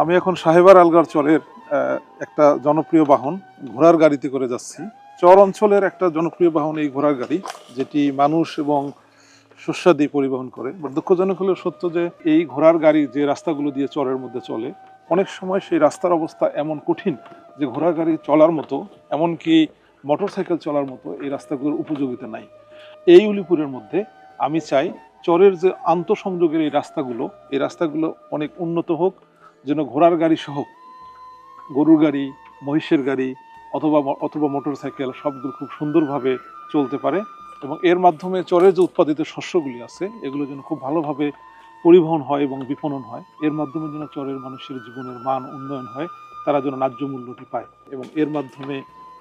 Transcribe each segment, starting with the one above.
আমি এখন সাহেবার আলগার চরের একটা জনপ্রিয় বাহন ঘোড়ার গাড়িতে করে যাচ্ছি। চর অঞ্চলের একটা জনপ্রিয় বাহন এই ঘোড়ার গাড়ি, যেটি মানুষ এবং শস্যাদি পরিবহন করে। বাট দুঃখজনক হলেও সত্য যে এই ঘোড়ার গাড়ি যে রাস্তাগুলো দিয়ে চরের মধ্যে চলে, অনেক সময় সেই রাস্তার অবস্থা এমন কঠিন যে ঘোড়ার গাড়ি চলার মতো, এমনকি মোটরসাইকেল চলার মতো এই রাস্তাগুলোর উপযোগিতা নাই। এই উলিপুরের মধ্যে আমি চাই চরের যে আন্তঃসংযোগের এই রাস্তাগুলো অনেক উন্নত হোক, যেন ঘোড়ার গাড়ি সহ গরুর গাড়ি, মহিষের গাড়ি অথবা মোটরসাইকেল সবগুলো খুব সুন্দরভাবে চলতে পারে, এবং এর মাধ্যমে চরের যে উৎপাদিত শস্যগুলি আছে এগুলো যেন খুব ভালোভাবে পরিবহন হয় এবং বিপণন হয়। এর মাধ্যমে যেন চরের মানুষের জীবনের মান উন্নয়ন হয়, তারা যেন ন্যায্য মূল্যটি পায়, এবং এর মাধ্যমে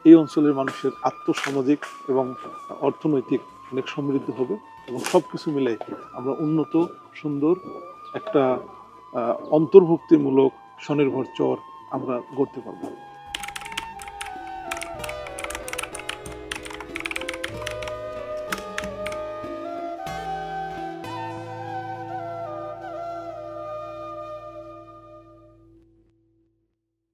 এই অঞ্চলের মানুষের আর্থসামাজিক এবং অর্থনৈতিক অনেক সমৃদ্ধ হবে, এবং সব কিছু মিলে আমরা উন্নত সুন্দর একটা অন্তর্ভুক্তিমূলক স্বনির্ভর চর আমরা গড়তে পারবো।